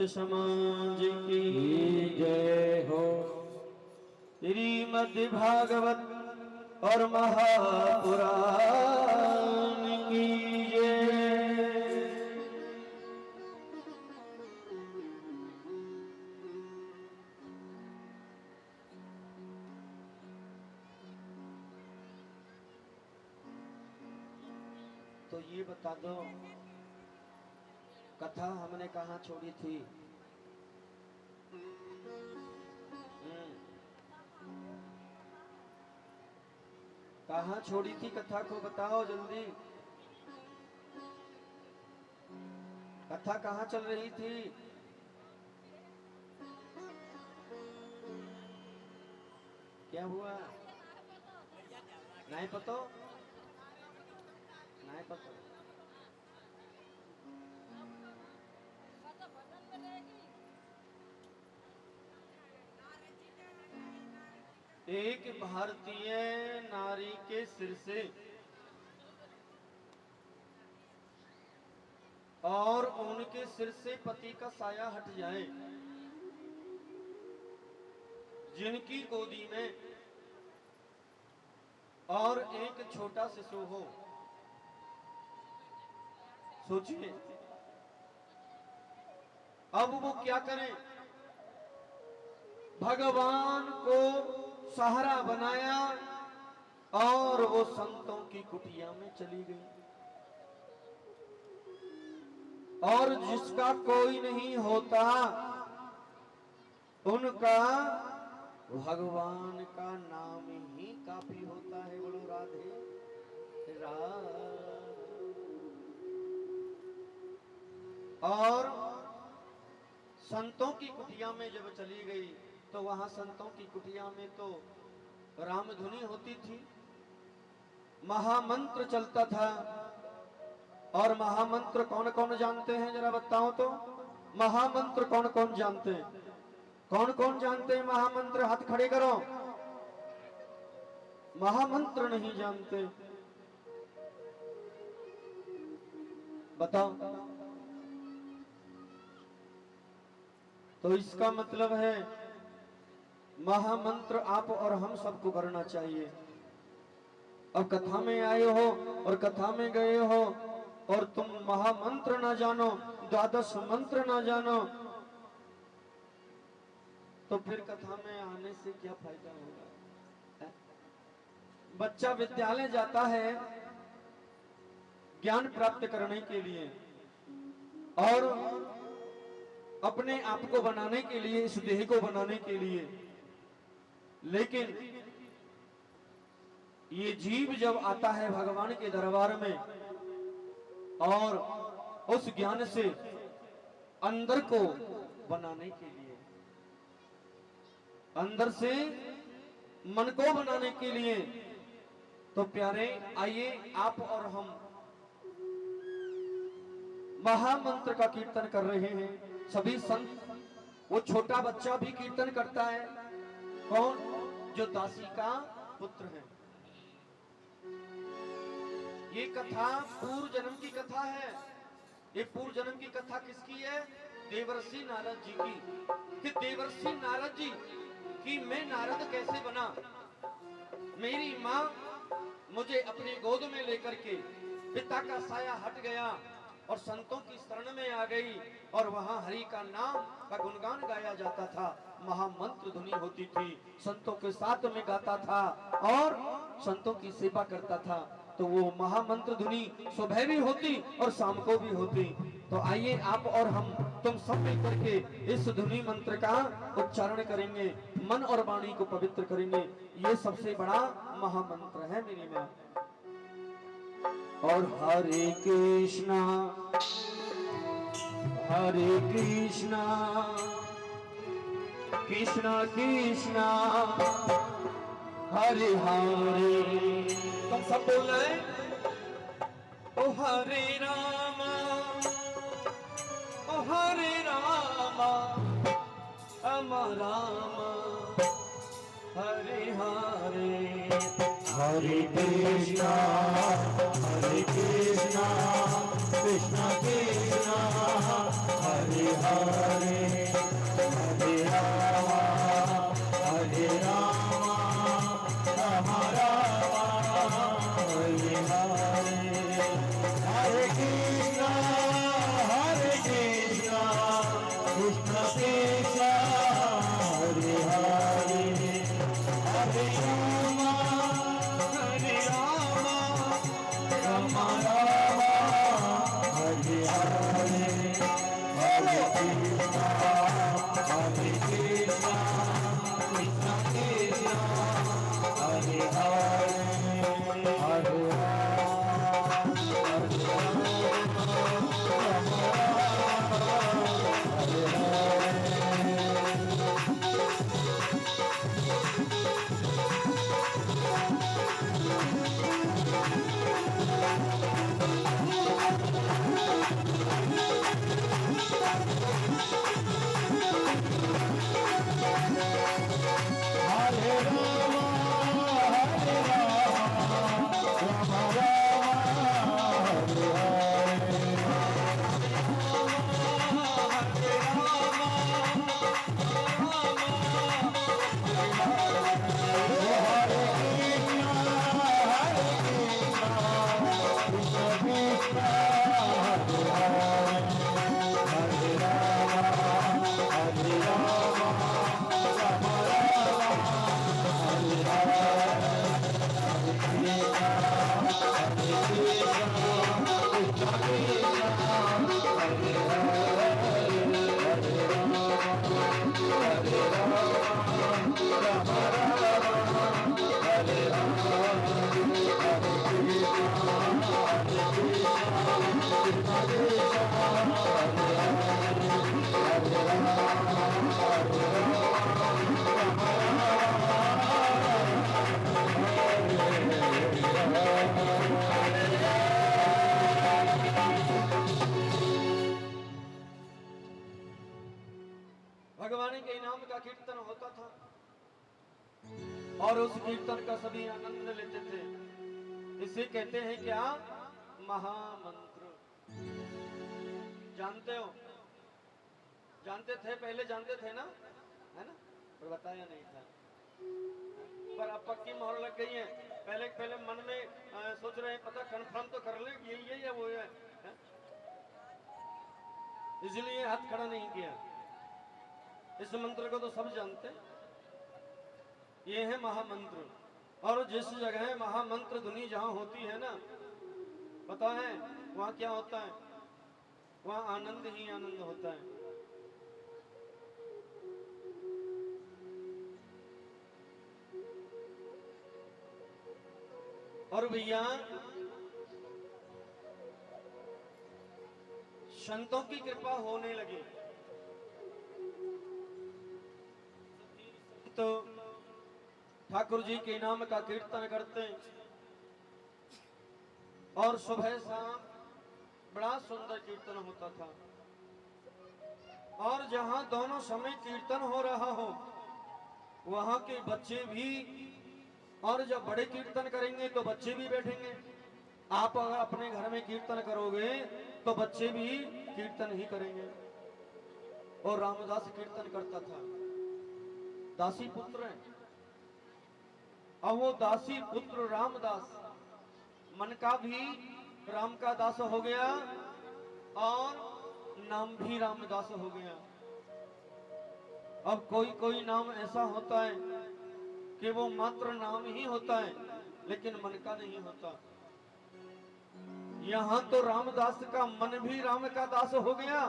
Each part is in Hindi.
संत समाज की जय हो। श्रीमद् भागवत और महापुराण की जय। तो ये बता दो, कथा हमने कहाँ छोड़ी थी? कहाँ छोड़ी थी कथा को बताओ जल्दी। कथा कहाँ चल रही थी? क्या हुआ? नहीं पता? नहीं पता? एक भारतीय नारी के सिर से और उनके सिर से पति का साया हट जाए, जिनकी गोदी में और एक छोटा शिशु हो। सोचिए, अब वो क्या करें? भगवान को सहारा बनाया और वो संतों की कुटिया में चली गई। और जिसका कोई नहीं होता, उनका भगवान का नाम ही काफी होता है। बोलो राधे राधे। और संतों की कुटिया में जब चली गई तो वहां संतों की कुटिया में तो रामधुनी होती थी, महामंत्र चलता था। और महामंत्र कौन कौन जानते हैं जरा बताओ तो? महामंत्र कौन कौन जानते हैं? कौन कौन जानते हैं महामंत्र? हाथ खड़े करो। महामंत्र नहीं जानते, बताओ। तो इसका मतलब है महामंत्र आप और हम सबको करना चाहिए। अब कथा में आए हो और कथा में गए हो और तुम महामंत्र ना जानो, द्वादश मंत्र ना जानो, तो फिर कथा में आने से क्या फायदा होगा? बच्चा विद्यालय जाता है ज्ञान प्राप्त करने के लिए और अपने आप को बनाने के लिए, इस देह को बनाने के लिए। लेकिन ये जीव जब आता है भगवान के दरबार में और उस ज्ञान से अंदर को बनाने के लिए, अंदर से मन को बनाने के लिए, तो प्यारे आइए आप और हम महामंत्र का कीर्तन कर रहे हैं। सभी संत, वो छोटा बच्चा भी कीर्तन करता है। कौन? जो दासी का पुत्र है। ये कथा पूर्व जन्म की कथा है। ये पूर्व जन्म की कथा किसकी है? देवर्षि नारद जी की। कि देवर्षि नारद जी कि मैं नारद कैसे बना? मेरी माँ मुझे अपनी गोद में लेकर के पिता का साया हट गया और संतों की शरण में आ गई और वहां हरि का नाम का गुणगान गाया जाता था। महामंत्र ध्वनि होती थी, संतों के साथ में गाता था और संतों की सेवा करता था। तो वो महामंत्र ध्वनि सुबह भी होती और शाम को भी होती। तो आइए आप और हम तुम सब मिलकर के इस ध्वनि मंत्र का उच्चारण करेंगे, मन और वाणी को पवित्र करेंगे। ये सबसे बड़ा महामंत्र है मेरी मां। और हरे कृष्णा कृष्णा कृष्णा हरे हरे। तुम सब बोल रहे? ओ हरे रामा राम राम हरे हरे। हरे कृष्णा कृष्णा कृष्णा कृष्णा हरे हरे। कृष्ण हरे हरे हरे राम राम राम हरे हरे हरे कृष्ण कृष्ण कृष्ण हरे हरे हरे भगवान के नाम का कीर्तन होता था और उस कीर्तन का सभी आनंद लेते थे। इसे कहते हैं क्या? महामंत्र। जानते हो? जानते थे? पहले जानते थे ना, है ना? पर बताया नहीं था, पर अब पक्की मोहर लग गई है। पहले मन में सोच रहे हैं, पता कंफर्म तो कर ले यही है या वो है? इसलिए हाथ खड़ा नहीं किया। इस मंत्र को तो सब जानते हैं, ये है महामंत्र। और जिस जगह महामंत्र धुनी जहां होती है ना, पता है वहां क्या होता है? वहां आनंद ही आनंद होता है। और भैया संतों की कृपा होने लगी तो ठाकुर जी के नाम का कीर्तन करते और सुबह शाम बड़ा सुंदर कीर्तन होता था। और जहां दोनों समय कीर्तन हो रहा हो वहां के बच्चे भी, और जब बड़े कीर्तन करेंगे तो बच्चे भी बैठेंगे। आप अगर अपने घर में कीर्तन करोगे तो बच्चे भी कीर्तन ही करेंगे। और रामदास कीर्तन करता था, दासी पुत्र है। अब वो दासी पुत्र रामदास मन का भी राम का दास हो गया और नाम भी रामदास हो गया। अब कोई कोई नाम ऐसा होता है कि वो मात्र नाम ही होता है लेकिन मन का नहीं होता। यहाँ तो रामदास का मन भी राम का दास हो गया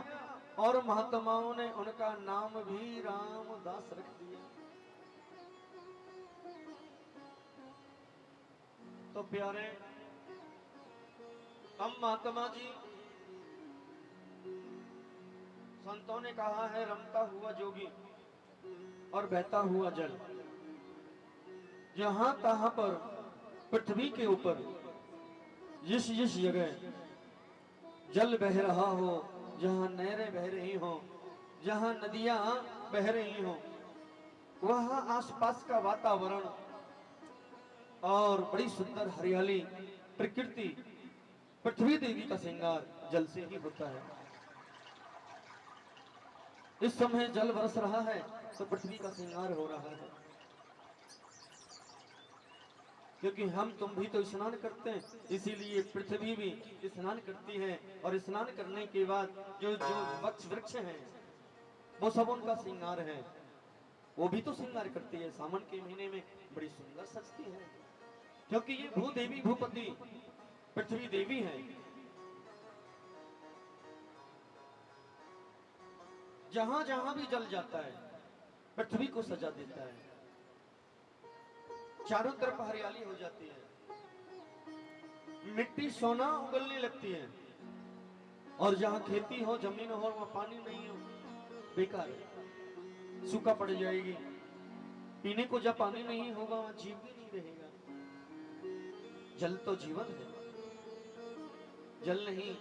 और महात्माओं ने उनका नाम भी रामदास रख दिया। तो प्यारे, हम महात्मा जी संतों ने कहा है, रमता हुआ जोगी और बहता हुआ जल। जहां तहां पर पृथ्वी के ऊपर जिस जिस जगह जल बह रहा हो, जहां नहरें बह रही हो, जहां नदियां बह रही हो, वहां आसपास का वातावरण और बड़ी सुंदर हरियाली, प्रकृति, पृथ्वी देवी का श्रृंगार जल से ही होता है। इस समय जल बरस रहा है तो पृथ्वी का श्रृंगार हो रहा है, क्योंकि हम तुम भी तो स्नान करते हैं, इसीलिए पृथ्वी भी स्नान करती है। और स्नान करने के बाद जो जो वृक्ष हैं वो सब उनका श्रृंगार है। वो भी तो श्रृंगार करती है, सावन के महीने में बड़ी सुंदर सजती है, क्योंकि ये भूदेवी भूपति पृथ्वी देवी है। जहां जहां भी जल जाता है पृथ्वी को सजा देता है, चारों तरफ हरियाली हो जाती है, मिट्टी सोना उगलने लगती है। और जहां खेती हो, जमीन हो, वहां पानी नहीं हो, बेकार है, सूखा पड़ जाएगी। पीने को जब पानी नहीं होगा वहां जीव भी नहीं रहेगा। जल तो जीवन है, जल नहीं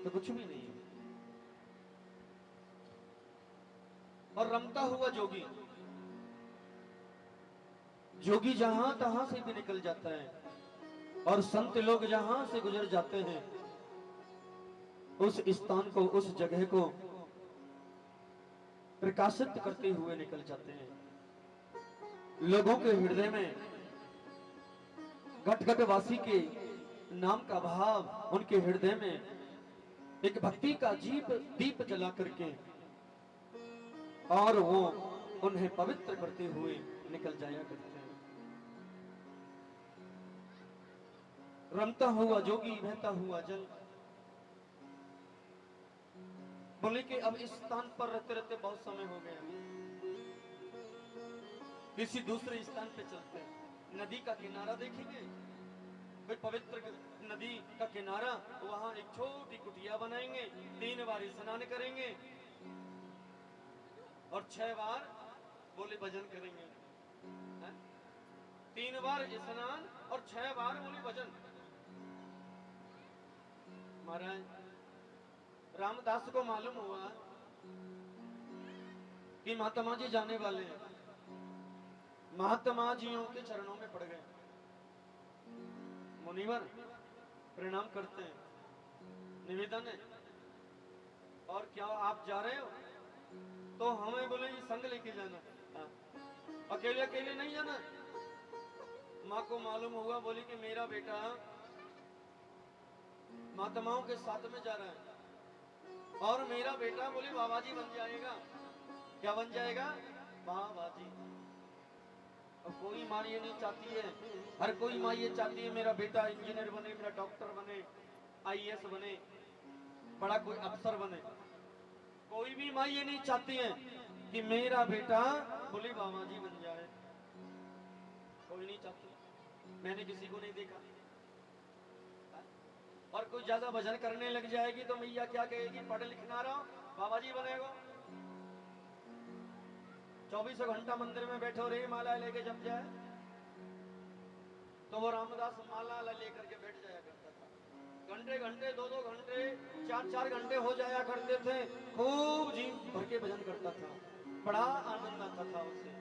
तो कुछ भी नहीं है। और रमता हुआ जोगी, जोगी जहां तहां से भी निकल जाता है, और संत लोग जहां से गुजर जाते हैं उस स्थान को, उस जगह को प्रकाशित करते हुए निकल जाते हैं। लोगों के हृदय में घट वासी के नाम का भाव, उनके हृदय में एक भक्ति का दीप जला करके और वो उन्हें पवित्र करते हुए निकल जाया करते हैं। रमता हुआ जोगी, बहता हुआ जल। बोले कि अब इस स्थान पर रहते रहते बहुत समय हो गया, किसी दूसरे स्थान पे चलते हैं, नदी का किनारा देखेंगे, कोई पवित्र नदी का किनारा, वहां एक छोटी कुटिया बनाएंगे, 3 बार स्नान करेंगे और 6 बार बोले भजन करेंगे। 3 बार स्नान और 6 बार बोले भजन। महाराज रामदास को मालूम हुआ कि महात्मा जी जाने वाले हैं, महात्मा जियों के चरणों में पड़ गए। मुनिवर प्रणाम करते हैं, निवेदन है, और क्या आप जा रहे हो? तो हमें बोले ये संग लेके जाना, अकेले अकेले नहीं जाना। माँ को मालूम हुआ, बोली कि मेरा बेटा महात्माओं के साथ में जा रहा है, और मेरा बेटा बोली बाबा जी बन जाएगा। क्या बन जाएगा? बाबा जी। अब कोई माँ ये नहीं चाहती है, हर कोई माँ ये चाहती है मेरा बेटा इंजीनियर बने, मेरा डॉक्टर बने, IAS बने, बड़ा कोई अफसर बने। कोई भी माँ ये नहीं चाहती है कि मेरा बेटा बोली बाबा जी बन जाए। कोई नहीं चाहती, मैंने किसी को नहीं देखा। और कोई ज्यादा भजन करने लग जाएगी तो मैया क्या कहेगी? पढ़ लिखना रहा बाबा जी बनेगा। 24 घंटा मंदिर में बैठो रहे, माला लेके जम जाए। तो वो रामदास माला लेकर के बैठ जाया करता था, घंटे घंटे, 2-2 घंटे, 4-4 घंटे हो जाया करते थे। खूब जी भर के भजन करता था, बड़ा आनंद आता था उसे।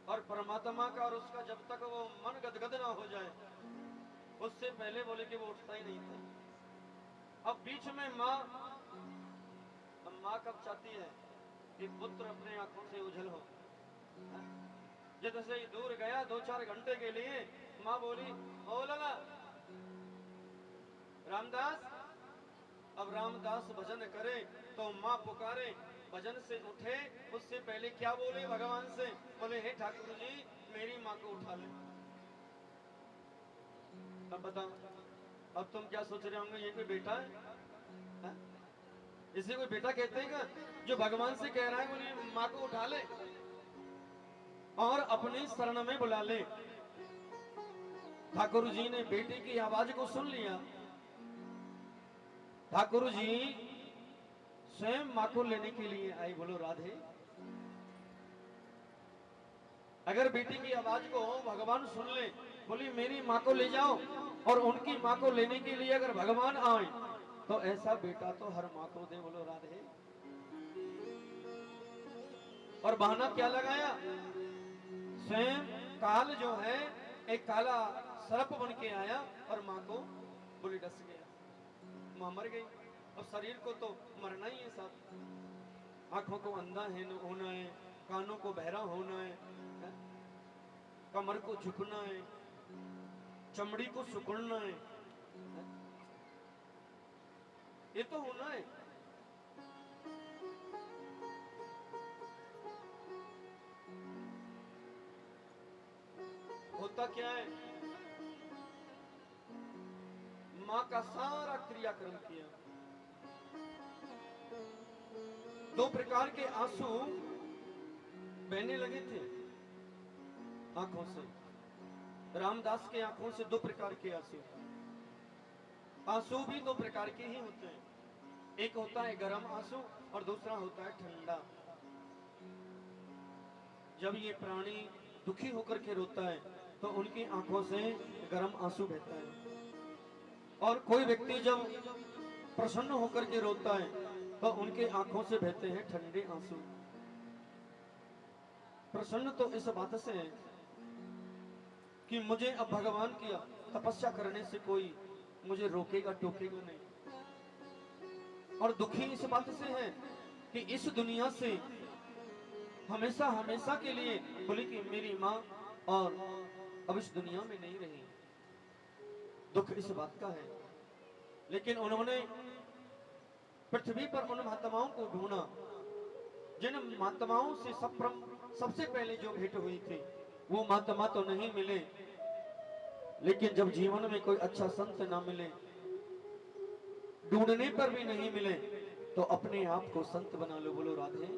और परमात्मा का और उसका जब तक वो मन गदगद ना हो जाए, उससे पहले बोले कि वो उठता ही नहीं था। अब बीच में माँ कब चाहती है कि पुत्र अपने आंखों से उजल हो। जैसे ही दूर गया 2-4 घंटे के लिए, माँ बोली ओ लला रामदास। अब रामदास भजन करे तो माँ पुकारे, भजन से उठे, उससे पहले क्या बोले भगवान से? बोले हे ठाकुर जी मेरी माँ को उठा ले। अब बताओ, अब तुम क्या सोच रहे होंगे, ये कोई बेटा है? इसे कोई बेटा कहते हैं क्या? जो भगवान से कह रहा है बोले माँ को उठा ले और अपनी शरण में बुला ले। ठाकुर जी ने बेटे की आवाज को सुन लिया। ठाकुर जी स्वयं माँ को लेने के लिए आई। बोलो राधे। अगर बेटी की आवाज को भगवान सुन ले, बोली मेरी माँ को ले जाओ, और उनकी माँ को लेने के लिए अगर भगवान आए तो ऐसा बेटा तो हर माँ को दे। बोलो राधे। और बहाना क्या लगाया? स्वयं काल जो है एक काला सर्प बन के आया और माँ को बोली डस गया। माँ मर गई। और शरीर को तो मरना ही है साथ। आंखों को अंधा होना है, कानों को बहरा होना है, कमर को झुकना है, चमड़ी को सुकुड़ना है, ये तो होना है। का सारा क्रियाक्रम किया। 2 प्रकार के आंसू बहने लगे थे आंखों से। रामदास के आंखों से 2 प्रकार के आंसू। आंसू भी 2 प्रकार के ही होते हैं, एक होता है गर्म आंसू और दूसरा होता है ठंडा। जब ये प्राणी दुखी होकर के रोता है तो उनकी आंखों से गर्म आंसू बहता है, और कोई व्यक्ति जब प्रसन्न होकर के रोता है तो उनके आंखों से बहते हैं ठंडे आंसू। प्रसन्न तो इस बात से है कि मुझे अब भगवान की तपस्या करने से कोई मुझे रोकेगा टोकेगा नहीं, और दुखी इस बात से है कि इस दुनिया से हमेशा हमेशा के लिए बोली कि मेरी माँ और अब इस दुनिया में नहीं रही। दुख इस बात का है, लेकिन उन्होंने पृथ्वी पर उन महात्माओं को ढूंढा जिन महात्माओं से सबसे पहले जो भेंट हुई थी। वो महात्मा तो नहीं मिले, लेकिन जब जीवन में कोई अच्छा संत ना मिले, ढूंढने पर भी नहीं मिले, तो अपने आप को संत बना लो। बोलो राधे।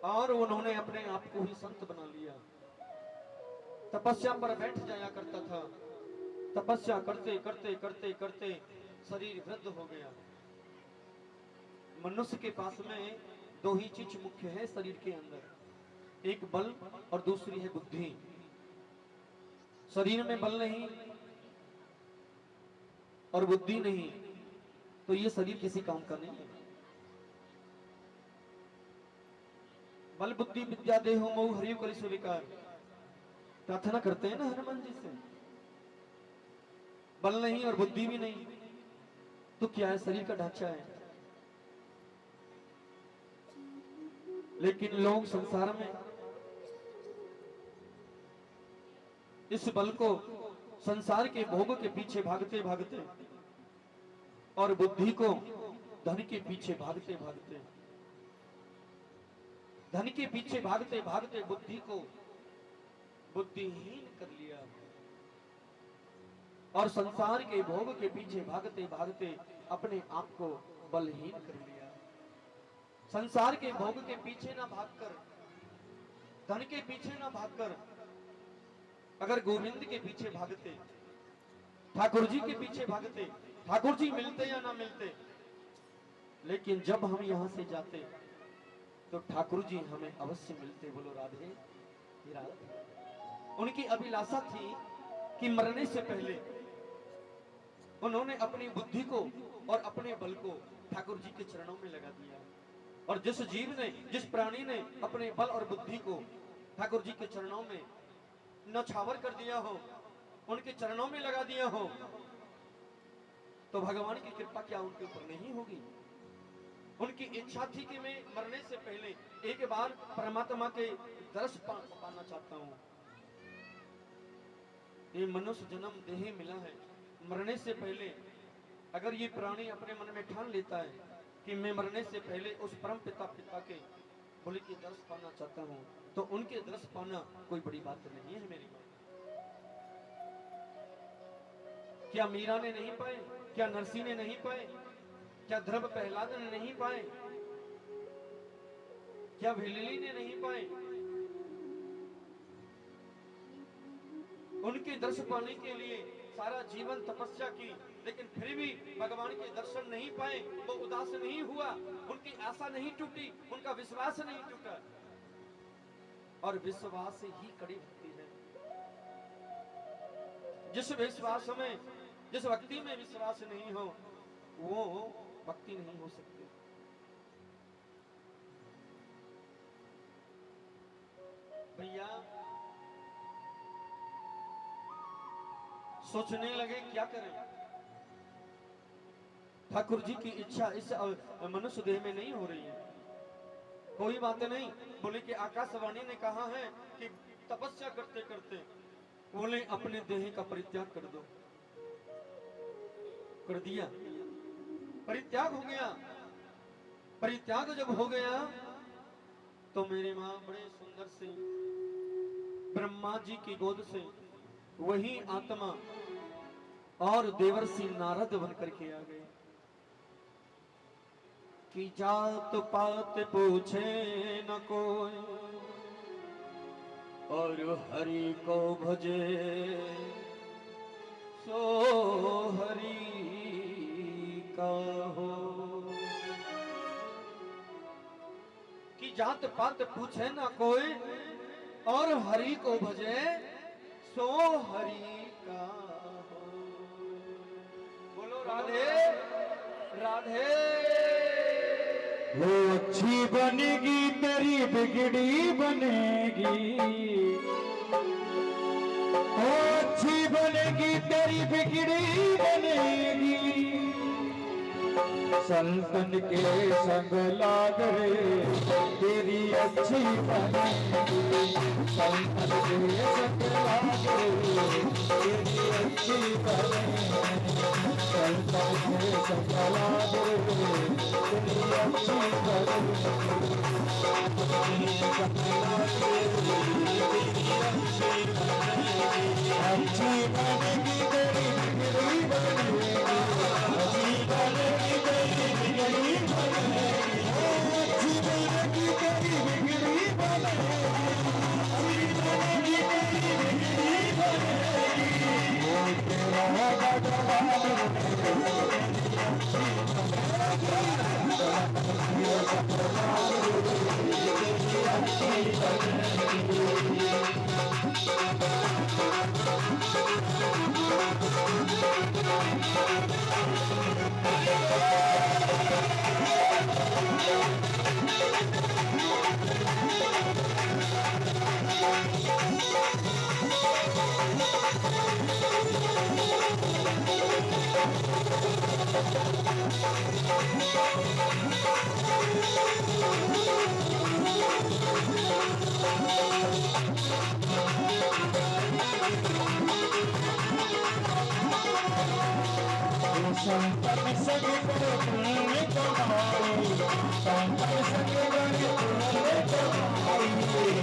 और उन्होंने अपने आप को ही संत बना लिया। तपस्या पर बैठ जाया करता था, तपस्या करते करते करते करते शरीर वृद्ध हो गया। मनुष्य के पास में 2 ही चीज मुख्य है शरीर के अंदर, एक बल और दूसरी है बुद्धि। शरीर में बल नहीं और बुद्धि नहीं तो ये शरीर किसी काम का नहीं है। बल बुद्धि विद्या देहो मऊ हरियो करि सो विकार, प्रार्थना करते हैं ना हनुमान जी से। बल नहीं और बुद्धि भी नहीं तो क्या है? शरीर का ढांचा है। लेकिन लोग संसार में इस बल को संसार के भोग के पीछे भागते भागते और बुद्धि को धन के पीछे भागते भागते, धन के पीछे भागते भागते बुद्धि को बुद्धिहीन कर लिया, और संसार के भोग के पीछे भागते भागते अपने आप को बलहीन कर लिया। संसार के भोग के पीछे ना भागकर, धन के पीछे ना भागकर, अगर गोविंद के पीछे भागते, ठाकुर जी के पीछे भागते, ठाकुर जी मिलते या ना मिलते, लेकिन जब हम यहां से जाते तो ठाकुर जी हमें अवश्य मिलते। बोलो राधे राधे। उनकी अभिलाषा थी कि मरने से पहले उन्होंने अपनी बुद्धि को और अपने बल को ठाकुर जी के चरणों में लगा दिया। और जिस जीव ने, जिस प्राणी ने अपने बल और बुद्धि को ठाकुर जी के चरणों में न्यौछावर कर दिया हो, उनके चरणों में लगा दिया हो, तो भगवान की कृपा क्या उनके ऊपर नहीं होगी? उनकी इच्छा थी कि मैं मरने से पहले एक बार परमात्मा के दर्श पाना चाहता हूं। ये मनुष्य जन्म देह मिला है, मरने से पहले अगर ये प्राणी अपने मन में ठान लेता है कि मैं मरने से पहले उस परम पिता के बोले कि दर्श पाना चाहता हूं, तो उनके दर्श पाना कोई बड़ी बात नहीं है मेरी मां। क्या मीरा ने नहीं पाए? क्या नरसी ने नहीं पाए? क्या ध्रुव प्रहलाद ने नहीं पाए? क्या भिल्ली ने नहीं पाए? उनके दर्शन पाने के लिए सारा जीवन तपस्या की, लेकिन फिर भी भगवान के दर्शन नहीं पाए। वो उदास नहीं हुआ, उनकी आशा नहीं टूटी, उनका विश्वास नहीं टूटा। और विश्वास ही कड़ी भक्ति है। जिस विश्वास में, जिस भक्ति में विश्वास नहीं हो, वो भक्ति नहीं हो सकती। भैया सोचने लगे क्या करें। ठाकुर जी की इच्छा इस मनुष्य देह में नहीं हो रही है। कोई बात नहीं, बोले कि आकाशवाणी ने कहा है कि तपस्या करते करते बोले अपने देह का परित्याग कर दो। कर दिया, परित्याग हो गया। परित्याग जब हो गया तो मेरी मां बड़े सुंदर से ब्रह्मा जी की गोद से वही आत्मा और देवर्षि नारद बनकर के आ गए कि जात पात पूछे न कोई और हरि को भजे सो हरि का हो। कि जात पात पूछे न कोई और हरि को भजे सो हरि का हो। बोलो राधे राधे। वो अच्छी बनेगी तेरी बिगड़ी बनेगी, वो अच्छी बनेगी तेरी बिगड़ी बनेगी। संतन के संग लाग रे तेरी अच्छी बनेगी, संतन के संग लाग रे तेरी अच्छी बनेगी, संतन के संग लाग रे तेरी अच्छी बनेगी, अच्छी बनेगी तेरी बिगड़ी बनेगी, अच्छी बनेगी तेरी बिगड़ी बनेगी, अच्छी बनेगी तेरी बिगड़ी बनेगी, अच्छी बनेगी तेरी बिगड़ी बनेगी। वो तेरा भगवान संतन संग करे पुण्य कमाई, संतन संग करे पुण्य कमाई,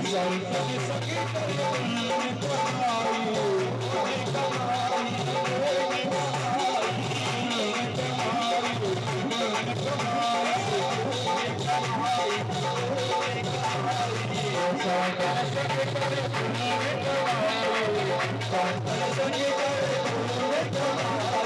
संतन संग करे पुण्य कमाई, पुण्य कमाई, पुण्य कमाई, पुण्य कमाई, पुण्य कमाई, पुण्य कमाई। संतन संग करे पुण्य कमाई, संतन संग करे पुण्य कमाई।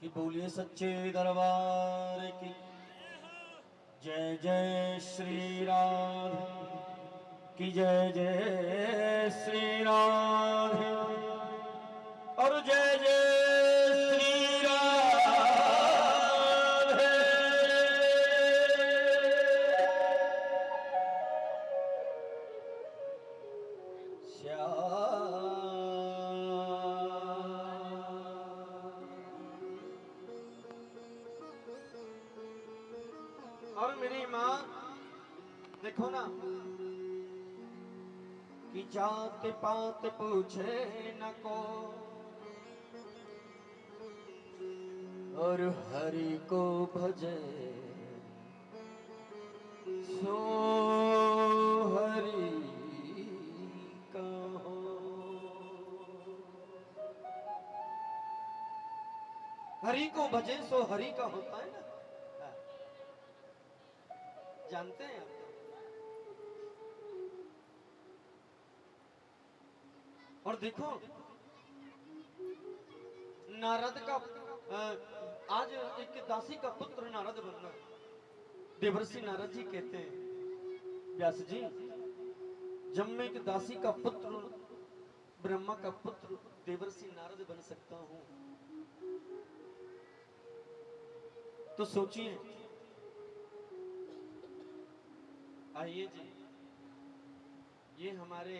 कि बोलिए सच्चे दरबार की जय जय श्री राम की जय जय श्री राम और जय जय श्री राम और मेरी माँ देखो ना कि जात पात पूछे न को और हरि को भजे सो हरि का हो। हरि को भजे सो हरि का होता है ना, जानते हैं आप? और देखो नारद का आज एक दासी का पुत्र नारद बनना, देवर्षि नारद जी कहते हैं व्यास जी, जब मैं एक दासी का पुत्र ब्रह्मा का पुत्र देवर्षि नारद बन सकता हूं तो सोचिए। आइए जी, ये हमारे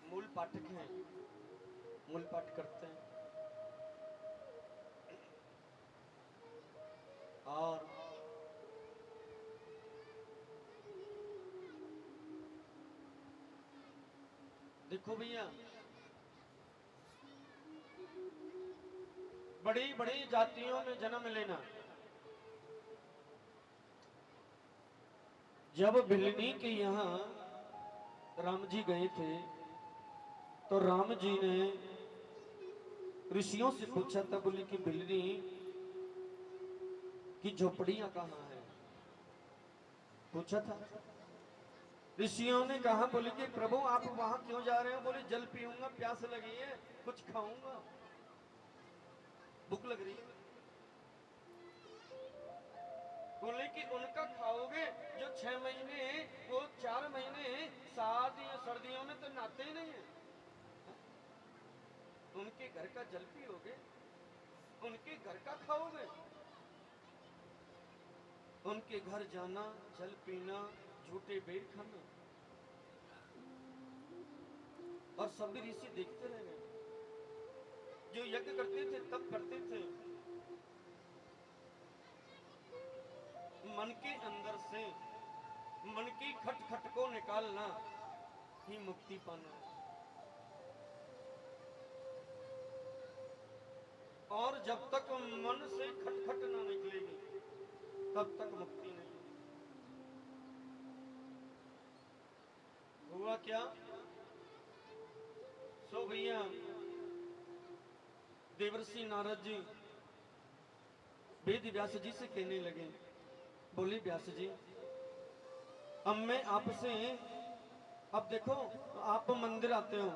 मूल पाठक हैं, मूल पाठ करते हैं। और देखो भैया, बड़ी बड़ी जातियों में जन्म लेना। जब भिलनी के यहाँ राम जी गए थे तो राम जी ने ऋषियों से पूछा था, बोली कि भिलनी की झोपड़ियां कहाँ है, पूछा था। ऋषियों ने कहा, बोले कि प्रभु आप वहां क्यों जा रहे हो? बोले जल पीऊंगा, प्यास लगी है, कुछ खाऊंगा, भूख लग रही है। बोले कि उनका खाओगे जो 6 महीने, वो 4 महीने सर्दियों में तो नहाते ही नहीं है। उनके घर का जल पियोगे, उनके घर का खाओगे, उनके घर जाना, जल पीना, झूठे बेर खाना। और सभी ऋषि देखते रह गए। जो यज्ञ करते थे तब करते थे, मन के अंदर से मन की खटखट को निकालना ही मुक्ति पाना है। और जब तक मन से खटखट ना निकलेगी तब तक मुक्ति नहीं। हुआ क्या? सो भैया, देवर्षि नारद जी वेद व्यास जी से कहने लगे, बोले व्यास जी, अब मैं आपसे, अब देखो आप मंदिर आते हो,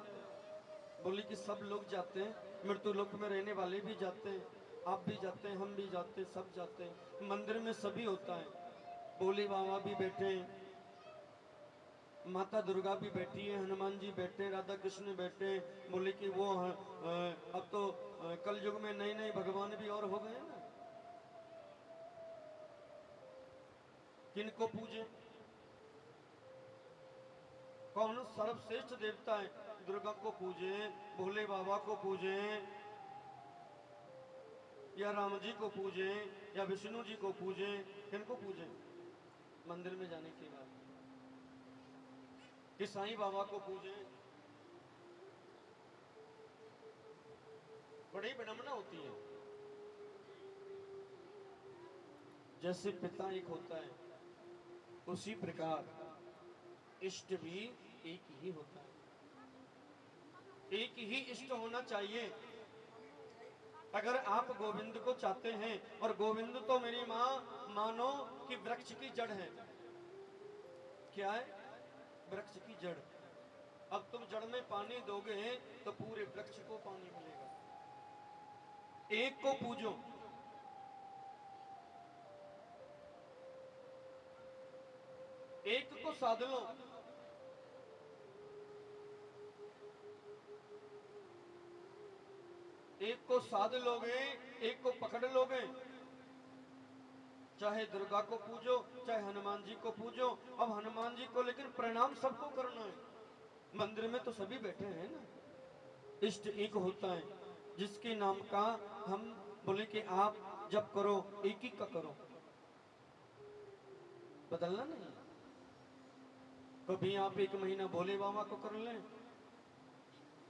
बोले कि सब लोग जाते हैं, मृत्यु लोक में रहने वाले भी जाते हैं, आप भी जाते हैं, हम भी जाते हैं, सब जाते हैं, मंदिर में सभी होता है। भोले बाबा भी बैठे हैं, माता दुर्गा भी बैठी है, हनुमान जी बैठे हैं, राधा कृष्ण बैठे हैं। बोले कि वो अब तो कल युग में नए नए भगवान भी और हो गए ना, किनको पूजे? कौन सर्वश्रेष्ठ देवता है? दुर्गा को पूजे, भोले बाबा को पूजे, या राम जी को पूजे, या विष्णु जी को पूजे, किनको पूजे? मंदिर में जाने के बाद कि साईं बाबा को पूजे। बड़ी विडंबना होती है। जैसे पिता एक होता है, उसी प्रकार इष्ट भी एक ही होता है। एक ही इष्ट होना चाहिए। अगर आप गोविंद को चाहते हैं, और गोविंद तो मेरी माँ मानो कि वृक्ष की जड़ है। क्या है? वृक्ष की जड़। अब तुम जड़ में पानी दोगे तो पूरे वृक्ष को पानी मिलेगा। एक को पूजो, एक को साध लो, एक को साध लोगे, एक को पकड़ लोगे। चाहे दुर्गा को पूजो, चाहे हनुमान जी को पूजो। अब हनुमान जी को लेकिन प्रणाम सबको करना है। मंदिर में तो सभी बैठे हैं ना। इष्ट एक होता है, जिसके नाम का हम बोले कि आप जब करो, एक ही का करो, बदलना नहीं। कभी आप 1 महीना भोले बाबा को कर लें,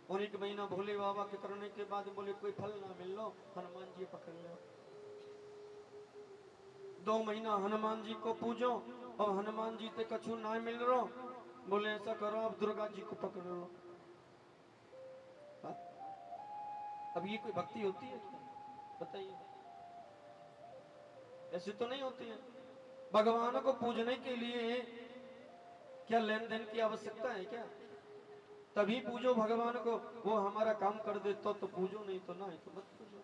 और 1 महीना भोले बाबा के करने के बाद बोले कोई फल ना मिल लो, हनुमान जी पकड़ लो। 2 महीना हनुमान जी को पूजो, और हनुमान जी से कछु ना मिल रहा, बोले ऐसा करो आप दुर्गा जी को पकड़ लो। अब ये कोई भक्ति होती है? बताइए, ऐसे तो नहीं होती है। भगवान को पूजने के लिए क्या लेन देन की आवश्यकता है क्या? तभी पूजो भगवान को, वो हमारा काम कर दे तो पूजो, नहीं तो ना, तो मत पूजो।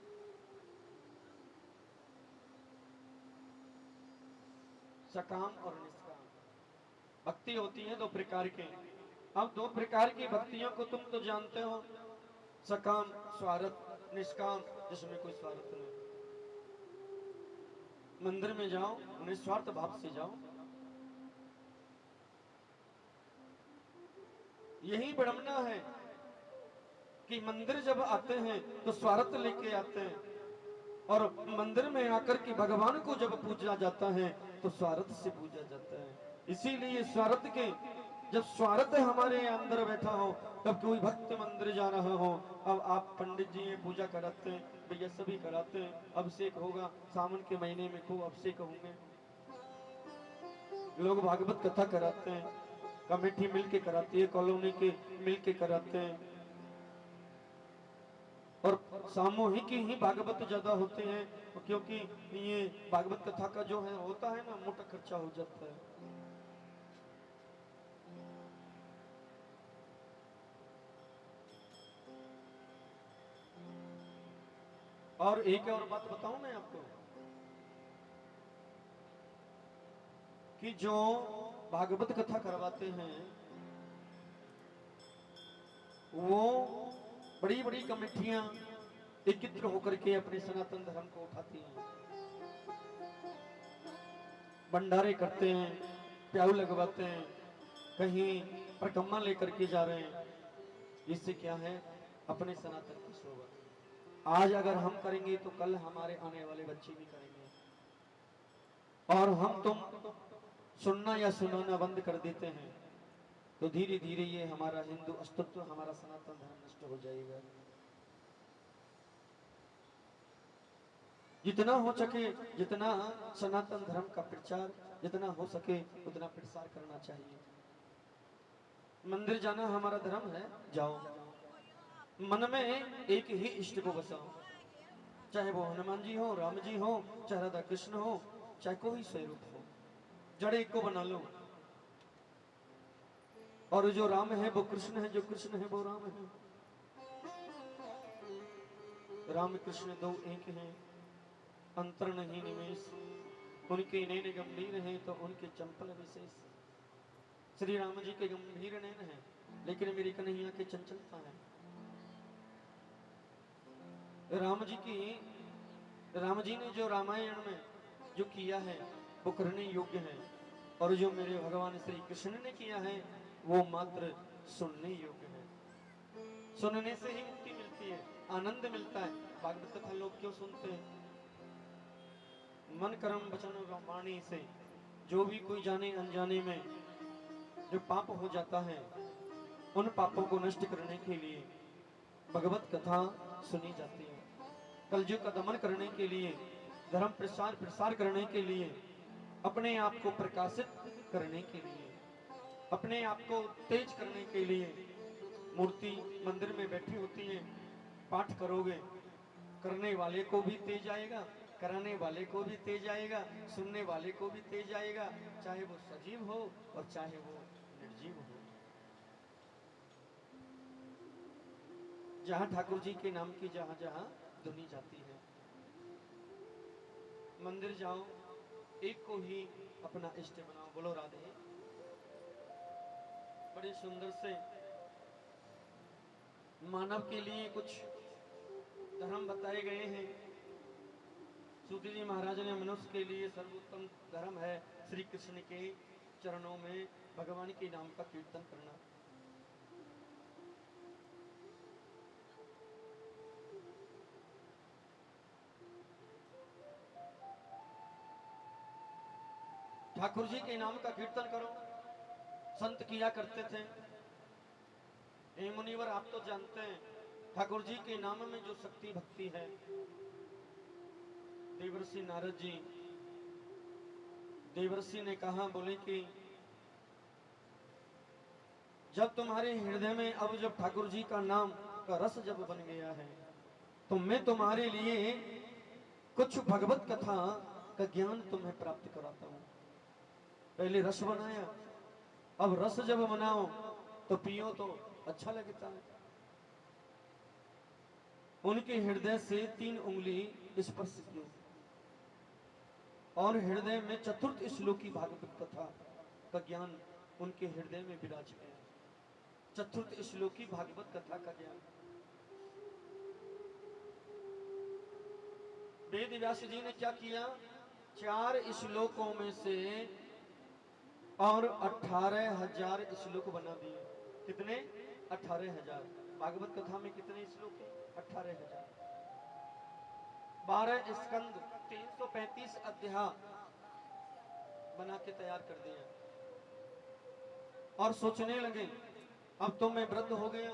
सकाम और निष्काम भक्ति होती है 2 प्रकार की। अब 2 प्रकार की भक्तियों को तुम तो जानते हो, सकाम स्वार्थ, निष्काम जिसमें कोई स्वार्थ नहीं। मंदिर में जाओ, निस्वार्थ भाव से जाओ। यही विडंबना है कि मंदिर जब आते हैं तो स्वार्थ लेके आते हैं, और मंदिर में आकर के भगवान को जब पूजा जाता है तो स्वार्थ से पूजा जाता है। इसीलिए स्वार्थ के, जब स्वार्थ हमारे अंदर बैठा हो, तब कोई भक्त मंदिर जा रहा हो, अब आप पंडित जी पूजा कराते हैं, भैया सभी कराते हैं, अभिषेक होगा, सावन के महीने में खूब अभिषेक होंगे, लोग भागवत कथा कराते हैं, कमेटी मिलके कराती है, कॉलोनी के मिलके कराते हैं, और सामूहिक ही भागवत ज्यादा होते हैं, क्योंकि ये भागवत कथा का जो है होता है ना, मोटा खर्चा हो जाता है। और एक और बात बताऊं मैं आपको, कि जो भागवत कथा करवाते हैं वो बड़ी बड़ी कमेटियां एकत्र होकर के अपने सनातन धर्म को उठाती हैं, भंडारे करते हैं, प्याऊ लगवाते हैं, कहीं परिक्रमा लेकर के जा रहे हैं। इससे क्या है, अपने सनातन की शोभा। आज अगर हम करेंगे तो कल हमारे आने वाले बच्चे भी करेंगे, और हम तुम सुनना या सुनाना बंद कर देते हैं तो धीरे धीरे ये हमारा हिंदू अस्तित्व, हमारा सनातन धर्म नष्ट हो जाएगा। जितना हो सके, जितना सनातन धर्म का प्रचार जितना हो सके उतना प्रसार करना चाहिए। मंदिर जाना हमारा धर्म है, जाओ, मन में एक ही इष्ट को बसाओ, चाहे वो हनुमान जी हो, राम जी हो, चाहे राधा कृष्ण हो, चाहे कोई स्वरूप हो, जड़ एक को बना लो। और जो राम है वो कृष्ण है, जो कृष्ण है वो राम है। राम कृष्ण दो एक हैं, अंतर नहीं निमेश, उनके नैन गंभीर हैं तो उनके चंपल विशेष। श्री राम जी के गंभीर नैन हैं, लेकिन मेरी कन्हैया की चंचलता है। राम जी ने जो रामायण में जो किया है वो करने योग्य है, और जो मेरे भगवान श्री कृष्ण ने किया है वो मात्र सुनने योग्य है। सुनने से ही मुक्ति मिलती है, आनंद मिलता है। भागवत कथा लोग क्यों सुनते हैं? मन कर्म वचन वाणी से जो भी कोई जाने अनजाने में जो पाप हो जाता है, उन पापों को नष्ट करने के लिए भगवत कथा सुनी जाती है। कलयुग का दमन करने के लिए, धर्म प्रसार करने के लिए, अपने आप को प्रकाशित करने के लिए, अपने आप को तेज करने के लिए मूर्ति मंदिर में बैठी होती है। पाठ करोगे, करने वाले को भी तेज आएगा, कराने वाले को भी तेज आएगा, सुनने वाले को भी तेज आएगा, चाहे वो सजीव हो और चाहे वो निर्जीव हो। जहां ठाकुर जी के नाम की जहां जहां धुनी जाती है, मंदिर जाओ, एक को ही अपना इष्ट बनाओ। बोलो राधे। बड़े सुंदर से मानव के लिए कुछ धर्म बताए गए हैं। सूत जी महाराज ने मनुष्य के लिए सर्वोत्तम धर्म है श्री कृष्ण के चरणों में भगवान के नाम का कीर्तन करना। ठाकुर जी के नाम का कीर्तन करो, संत किया करते थे। हे मुनिवर, आप तो जानते हैं ठाकुर जी के नाम में जो शक्ति भक्ति है। देवर्षि नारद जी, देवर्षि ने कहा, बोले कि जब तुम्हारे हृदय में अब जब ठाकुर जी का नाम का रस जब बन गया है, तो मैं तुम्हारे लिए कुछ भगवत कथा का ज्ञान तुम्हें प्राप्त कराता हूं। पहले रस बनाया, अब रस जब बनाओ तो पियो तो अच्छा लगता है। उनके हृदय से 3 उंगली स्पर्श की और हृदय में चतुर्थ श्लोकी भागवत कथा का ज्ञान उनके हृदय में विराज गया। चतुर्थ श्लोकी भागवत कथा का ज्ञान वेद व्यास जी ने क्या किया, 4 श्लोकों में से और 18,000 श्लोक बना दिए। कितने? 18,000। भागवत कथा में कितने श्लोक हैं? 18,000। 12 स्कंद 335 अध्याय बना के तैयार कर दिया और सोचने लगे अब तो मैं वृद्ध हो गया,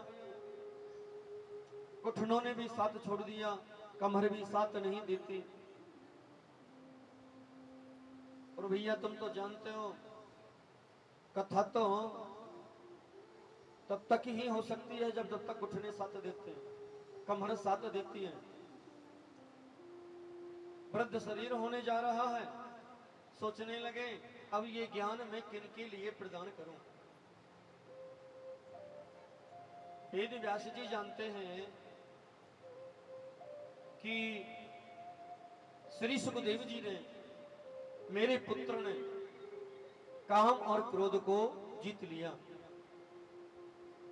घुटनों ने भी साथ छोड़ दिया, कमर भी साथ नहीं देती। और भैया तुम तो जानते हो कथा तो तब तक ही हो सकती है जब तक घुटने साथ देते हैं, कमर साथ देती है। वृद्ध शरीर होने जा रहा है, सोचने लगे अब ये ज्ञान मैं किन के लिए प्रदान करूं। वेद व्यास जी जानते हैं कि श्री सुखदेव जी ने, मेरे पुत्र ने काम और क्रोध को जीत लिया।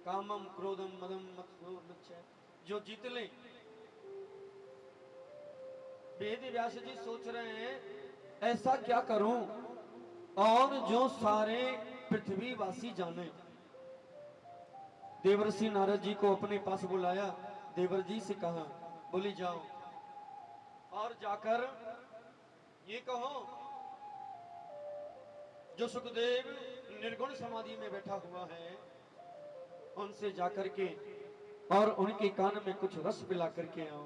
कामम क्रोधम मदम मत्सर जो जीत ले। वेद व्यास जी सोच रहे हैं ऐसा क्या करूं और जो सारे पृथ्वीवासी जाने। देवर्षि नारद जी को अपने पास बुलाया, देवर जी से कहा बोली जाओ और जाकर ये कहो जो सुखदेव निर्गुण समाधि में बैठा हुआ है उनसे जाकर के और उनके कान में कुछ रस पिला करके आओ।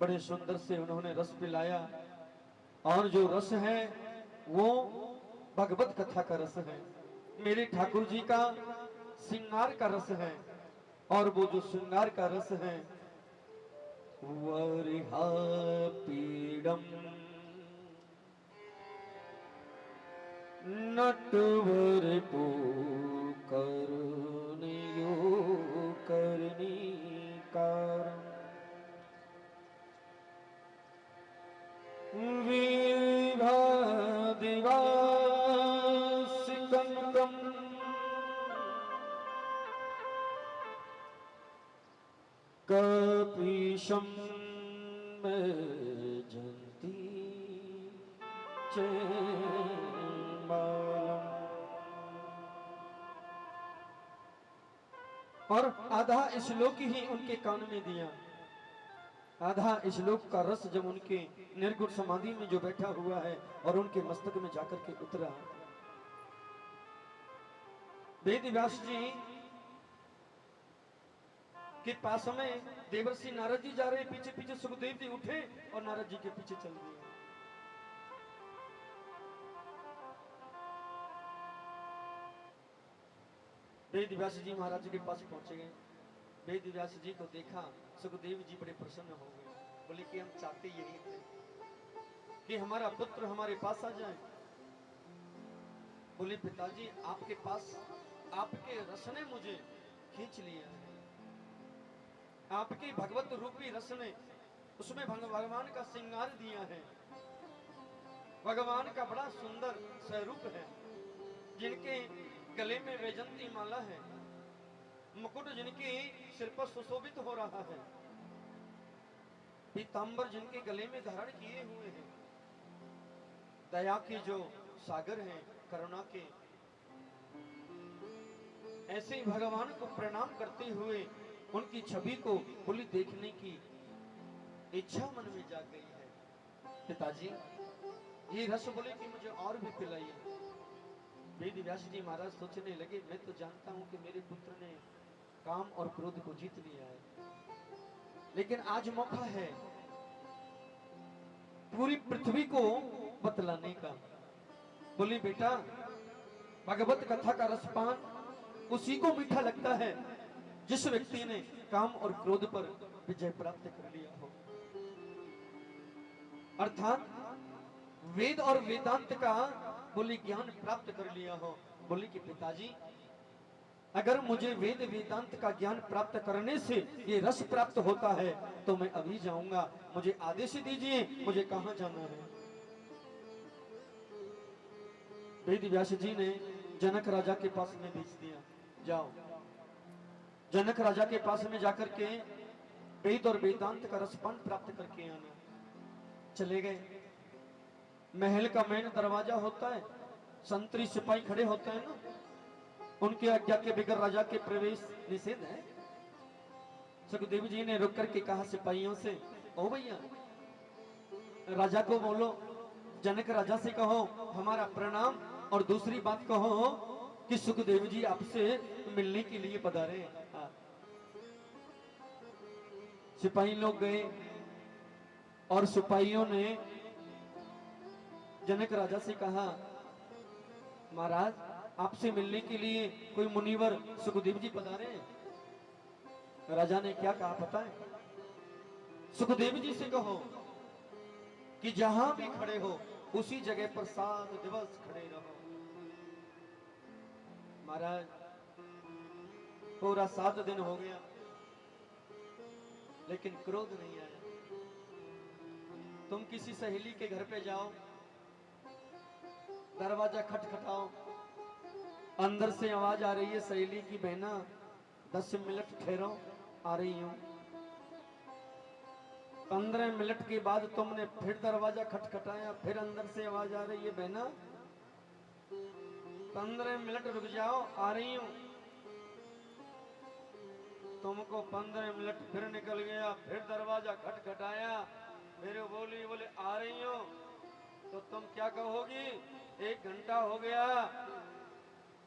बड़े सुंदर से उन्होंने रस पिलाया और जो रस है वो भगवत कथा का रस है, मेरे ठाकुर जी का श्रृंगार का रस है। और वो जो श्रृंगार का रस है वरिहा पीडम नटवर को करनियो करनी कारण विभा दिवास कनकम कपीशम में जंती और आधा श्लोक ही उनके कान में दिया। आधा श्लोक का रस जब उनके निर्गुण समाधि में जो बैठा हुआ है और उनके मस्तक में जाकर के उतरा। वेद व्यास जी के पास में देवर्षि नारद जी जा रहे, पीछे पीछे सुखदेव जी उठे और नारद जी के पीछे चल दिए। वेद व्यास जी महाराज के पास पहुंचे गए। वेद व्यास जी को देखा, सुखदेव जी बड़े प्रसन्न हो गए, बोले कि हम चाहते यही थे कि हमारा पुत्र हमारे पास आ जाए। बोले पिताजी आपके पास आपके रस ने मुझे खींच लिया है, आपके भगवत रूपी रस ने उसमें भगवान का श्रृंगार दिया है। भगवान का बड़ा सुंदर स्वरूप है, जिनके गले में वैजंती माला है, मुकुट जिनके सिर पर सुशोभित हो रहा है, पीतांबर जिनके गले में धारण किए हुए हैं, दया के जो सागर हैं, करुणा के, ऐसे ही भगवान को प्रणाम करते हुए उनकी छवि को बोली देखने की इच्छा मन में जाग गई है। पिताजी ये रस बोले कि मुझे और भी पिलाइए। वेद व्यास जी महाराज सोचने लगे मैं तो जानता हूं कि मेरे पुत्र ने काम और क्रोध को जीत लिया है, लेकिन आज मौका है पूरी पृथ्वी को बतलाने का। बोली बेटा भगवत कथा का रसपान उसी को मीठा लगता है जिस व्यक्ति ने काम और क्रोध पर विजय प्राप्त कर लिया हो, अर्थात वेद और वेदांत का बोली ज्ञान प्राप्त कर लिया हो। बोली कि पिताजी अगर मुझे वेद वेदांत का ज्ञान प्राप्त करने से ये रस प्राप्त होता है तो मैं अभी जाऊंगा, मुझे आदेश दीजिए मुझे कहां जाना है। वेद व्यास जी ने जनक राजा के पास में भेज दिया, जाओ जनक राजा के पास में जाकर के वेद और वेदांत का रसपान प्राप्त करके आना। चले गए। महल का मेन दरवाजा होता है, संतरी सिपाही खड़े होते हैं ना, उनकी आज्ञा के बगैर राजा के प्रवेश निषेध है। सुखदेव जी ने रुक करके कहा सिपाहियों से, ओ भैया राजा को बोलो, जनक राजा से कहो हमारा प्रणाम, और दूसरी बात कहो कि सुखदेव जी आपसे मिलने के लिए पधारे हैं। हाँ। सिपाही लोग गए और सिपाहियों ने जनक राजा से कहा, महाराज आपसे मिलने के लिए कोई मुनिवर सुखदेव जी पधारे हैं। राजा ने क्या कहा पता है? सुखदेव जी से कहो कि जहां भी खड़े हो उसी जगह पर 7 दिवस खड़े रहो। महाराज पूरा 7 दिन हो गया लेकिन क्रोध नहीं आया। तुम किसी सहेली के घर पे जाओ, दरवाजा खटखटाओ, अंदर से आवाज आ रही है सहेली की, बहना 10 मिनट ठहरो, आ रही हूं। 15 मिनट के बाद तुमने फिर दरवाजा खटखटाया, फिर अंदर से आवाज आ रही है, बहना 15 मिनट रुक जाओ, आ रही हूं। तुमको 15 मिनट फिर निकल गया, फिर दरवाजा खटखटाया, फिर बोले आ रही हो, तो तुम क्या कहोगी? 1 घंटा हो गया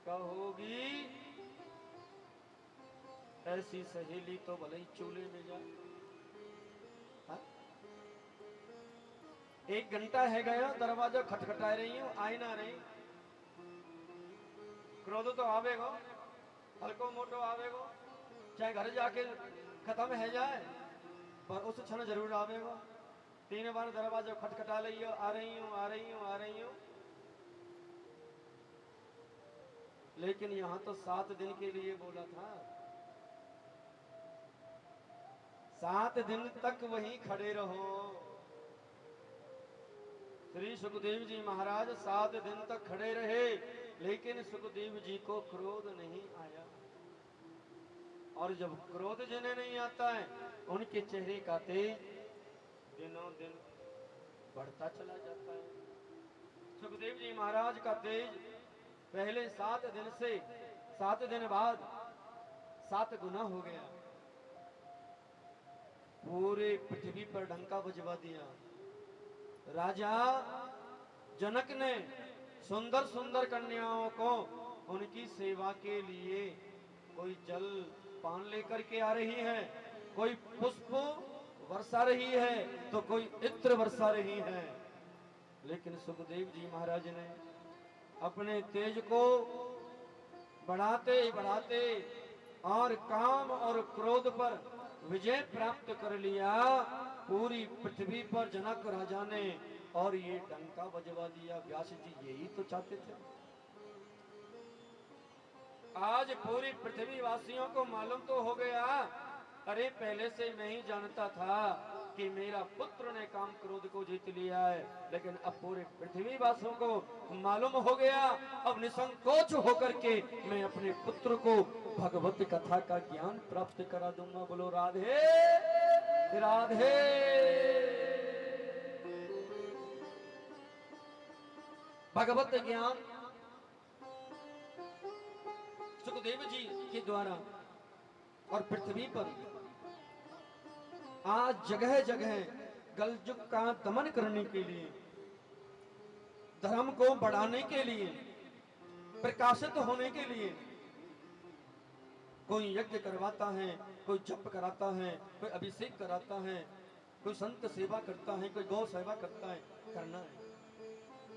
कहोगी? ऐसी सहेली तो भले ही चूल्हे में जाए। 1 घंटा है गया, दरवाजा खटखटा रही हूं, आई ना रही। क्रोध तो आवेगो, हल्को मोटो आवेगो, चाहे घर जाके खत्म है जाए पर उस क्षण जरूर आवेगो। 3 बार दरवाजा खटखटा रही हो, आ रही हूं, आ रही हूं, आ रही हूं। लेकिन यहां तो 7 दिन के लिए बोला था। 7 दिन तक वहीं खड़े रहो। श्री सुखदेव जी महाराज 7 दिन तक खड़े रहे, लेकिन सुखदेव जी को क्रोध नहीं आया। और जब क्रोध जिन्हें नहीं आता है, उनके चेहरे का तेज दिनों दिन बढ़ता चला जाता है। सुखदेव जी महाराज का तेज पहले 7 दिन से 7 दिन बाद 7 गुना हो गया। पूरे पृथ्वी पर डंका बजवा दिया। राजा जनक ने सुंदर सुंदर कन्याओं को उनकी सेवा के लिए कोई जल पान लेकर के आ रही है, कोई पुष्प वर्षा रही है, तो कोई इत्र वर्षा रही है। लेकिन सुखदेव जी महाराज ने अपने तेज को बढ़ाते बढ़ाते और काम और क्रोध पर विजय प्राप्त कर लिया। पूरी पृथ्वी पर जनक राजा ने और ये डंका बजवा दिया। व्यास जी यही तो चाहते थे। आज पूरी पृथ्वी वासियों को मालूम तो हो गया, अरे पहले से मैं ही जानता था कि मेरा पुत्र ने काम क्रोध को जीत लिया है। लेकिन अब पूरे पृथ्वी वासियों को मालूम हो गया। अब निसंकोच होकर के मैं अपने पुत्र को भगवत कथा का ज्ञान प्राप्त करा दूंगा। बोलो राधे राधे। भगवत ज्ञान सुखदेव जी के द्वारा और पृथ्वी पर आज जगह जगह कलयुग का दमन करने के लिए, धर्म को बढ़ाने के लिए, प्रकाशित होने के लिए कोई यज्ञ करवाता है, कोई जप कराता है, कोई अभिषेक कराता है, कोई संत सेवा करता है, कोई गौ सेवा करता है। करना है,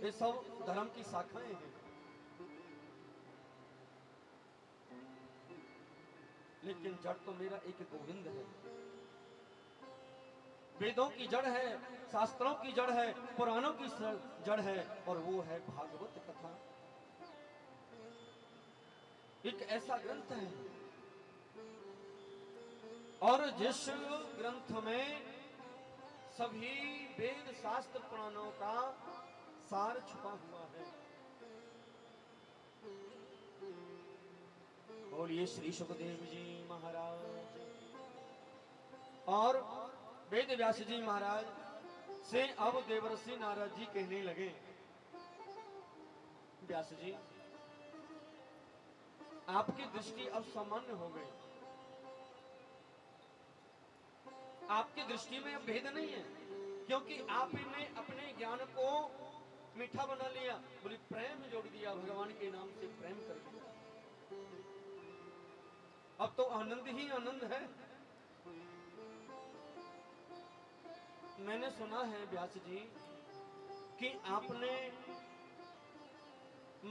ये सब धर्म की शाखाएं हैं। लेकिन जड़ तो मेरा एक गोविंद है। वेदों की जड़ है, शास्त्रों की जड़ है, पुराणों की जड़ है, और वो है भागवत कथा। एक ऐसा ग्रंथ है, और जिस ग्रंथ में सभी वेद शास्त्र पुराणों का सार छुपा हुआ है। बोलिए श्री सुखदेव जी महाराज। और वेद व्यास जी महाराज से अब देवर्षि नारद जी कहने लगे, व्यास जी आपकी दृष्टि अब सामान्य हो गई। आपकी दृष्टि में अब भेद नहीं है क्योंकि आप ने अपने ज्ञान को मीठा बना लिया, बोली प्रेम जोड़ दिया, भगवान के नाम से प्रेम कर दिया। अब तो आनंद ही आनंद है। मैंने सुना है व्यास जी कि आपने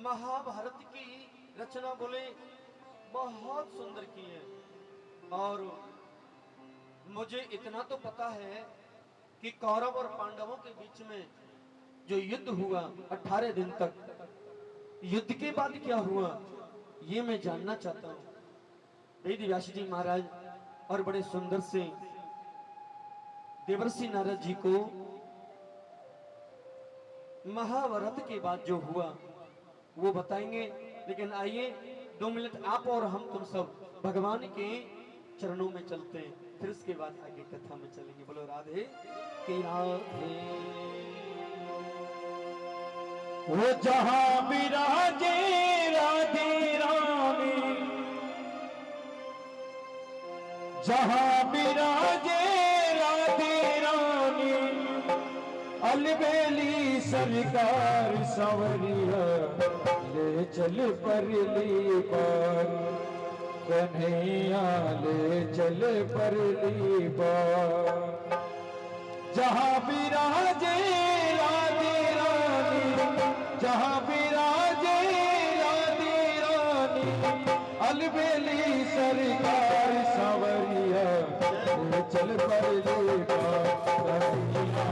महाभारत की रचना बोले बहुत सुंदर की है, और मुझे इतना तो पता है कि कौरव और पांडवों के बीच में जो युद्ध हुआ 18 दिन तक, युद्ध के बाद क्या हुआ ये मैं जानना चाहता हूं। वेद व्यास जी महाराज और बड़े सुंदर से देवर्षि नारद जी को महाभारत के बाद जो हुआ वो बताएंगे। लेकिन आइए 2 मिनट आप और हम तुम सब भगवान के चरणों में चलते हैं, फिर उसके बाद आगे कथा में चलेंगे। बोलो राधे की राधे। वो जहां विराजे राधे रानी, जहां विराजे राधे रानी, अलबेली सरकार संवरिया, ले चल परली पार कन्हैया, ले चल परली पार। जहां विराजे राधे रानी, जहां विराजे राधे रानी, अलबेली सरकार संवरिया, ले चल परली पार कन्हैया,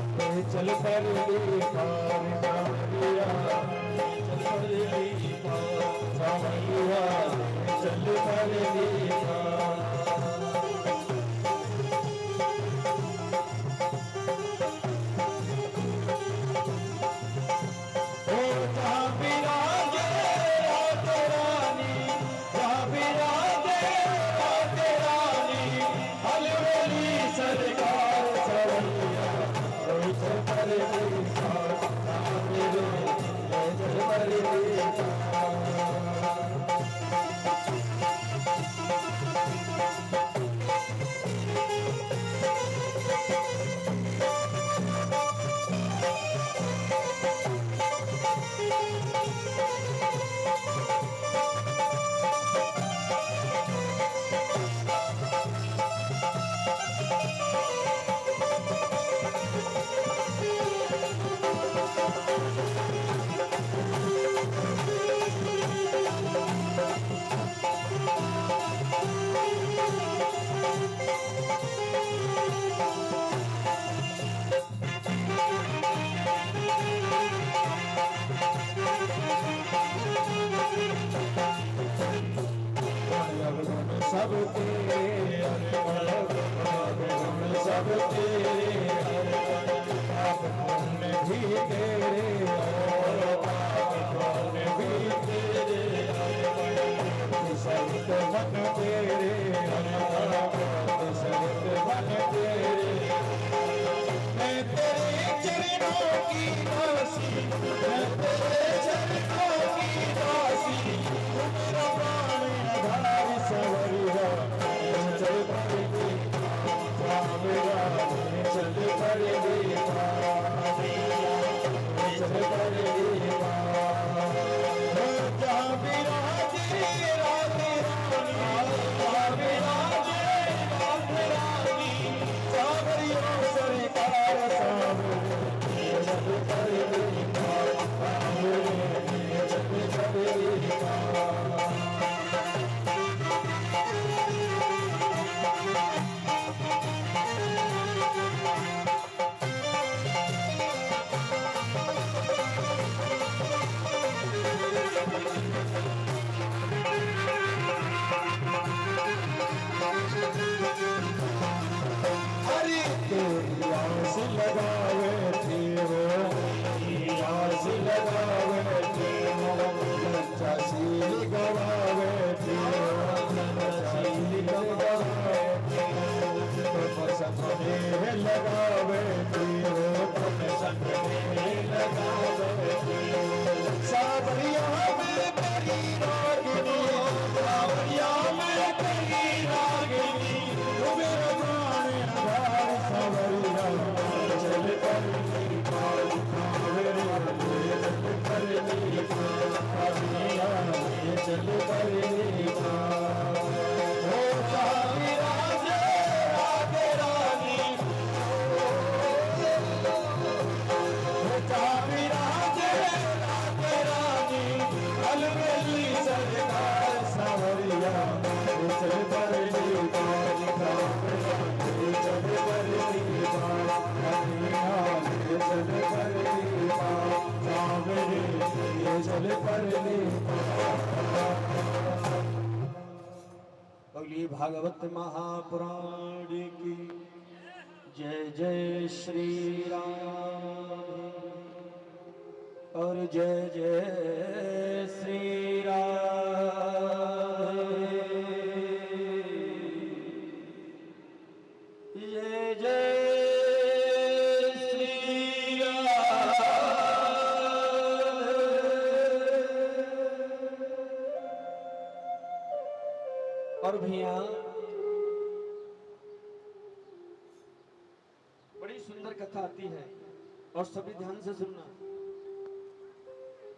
ले चल परली पार संवरिया, चल परली पार संवरिया, चल परली पार। सब तेरे सब तेरे पाप पुण्य भी तेरे, पाप पुण्य भी तेरे, सहित मन तेरे, सहित मन तेरे। मैं तेरे चरणों की दासी, मैं तेरे चरणों की दासी, मेरा प्राण आधार संवरिया, चल परली चल परली चल परली। जहाँ विराजे राधे रानी, जहाँ विराजे राधे रानी, सावरिया सरकार सावरिया, चल परली चल परली। लगावे थे वो, आस लगावे थे वो, लज्जा सील गवावे थे वो, सील गवावे थे वो, संग में लगावे थे वो, संग में लगावे थे। सावरिया में तेरी रागिनी, सावरिया में तेरी रागिनी, तू मेरा प्राण आधार संवरिया, चल भरली अगली भागवत महापुराण की जय जय श्री राम और जय जय श्री राम जय जय श्री राम। और भैया बड़ी सुंदर कथा आती है और सभी ध्यान से सुनना।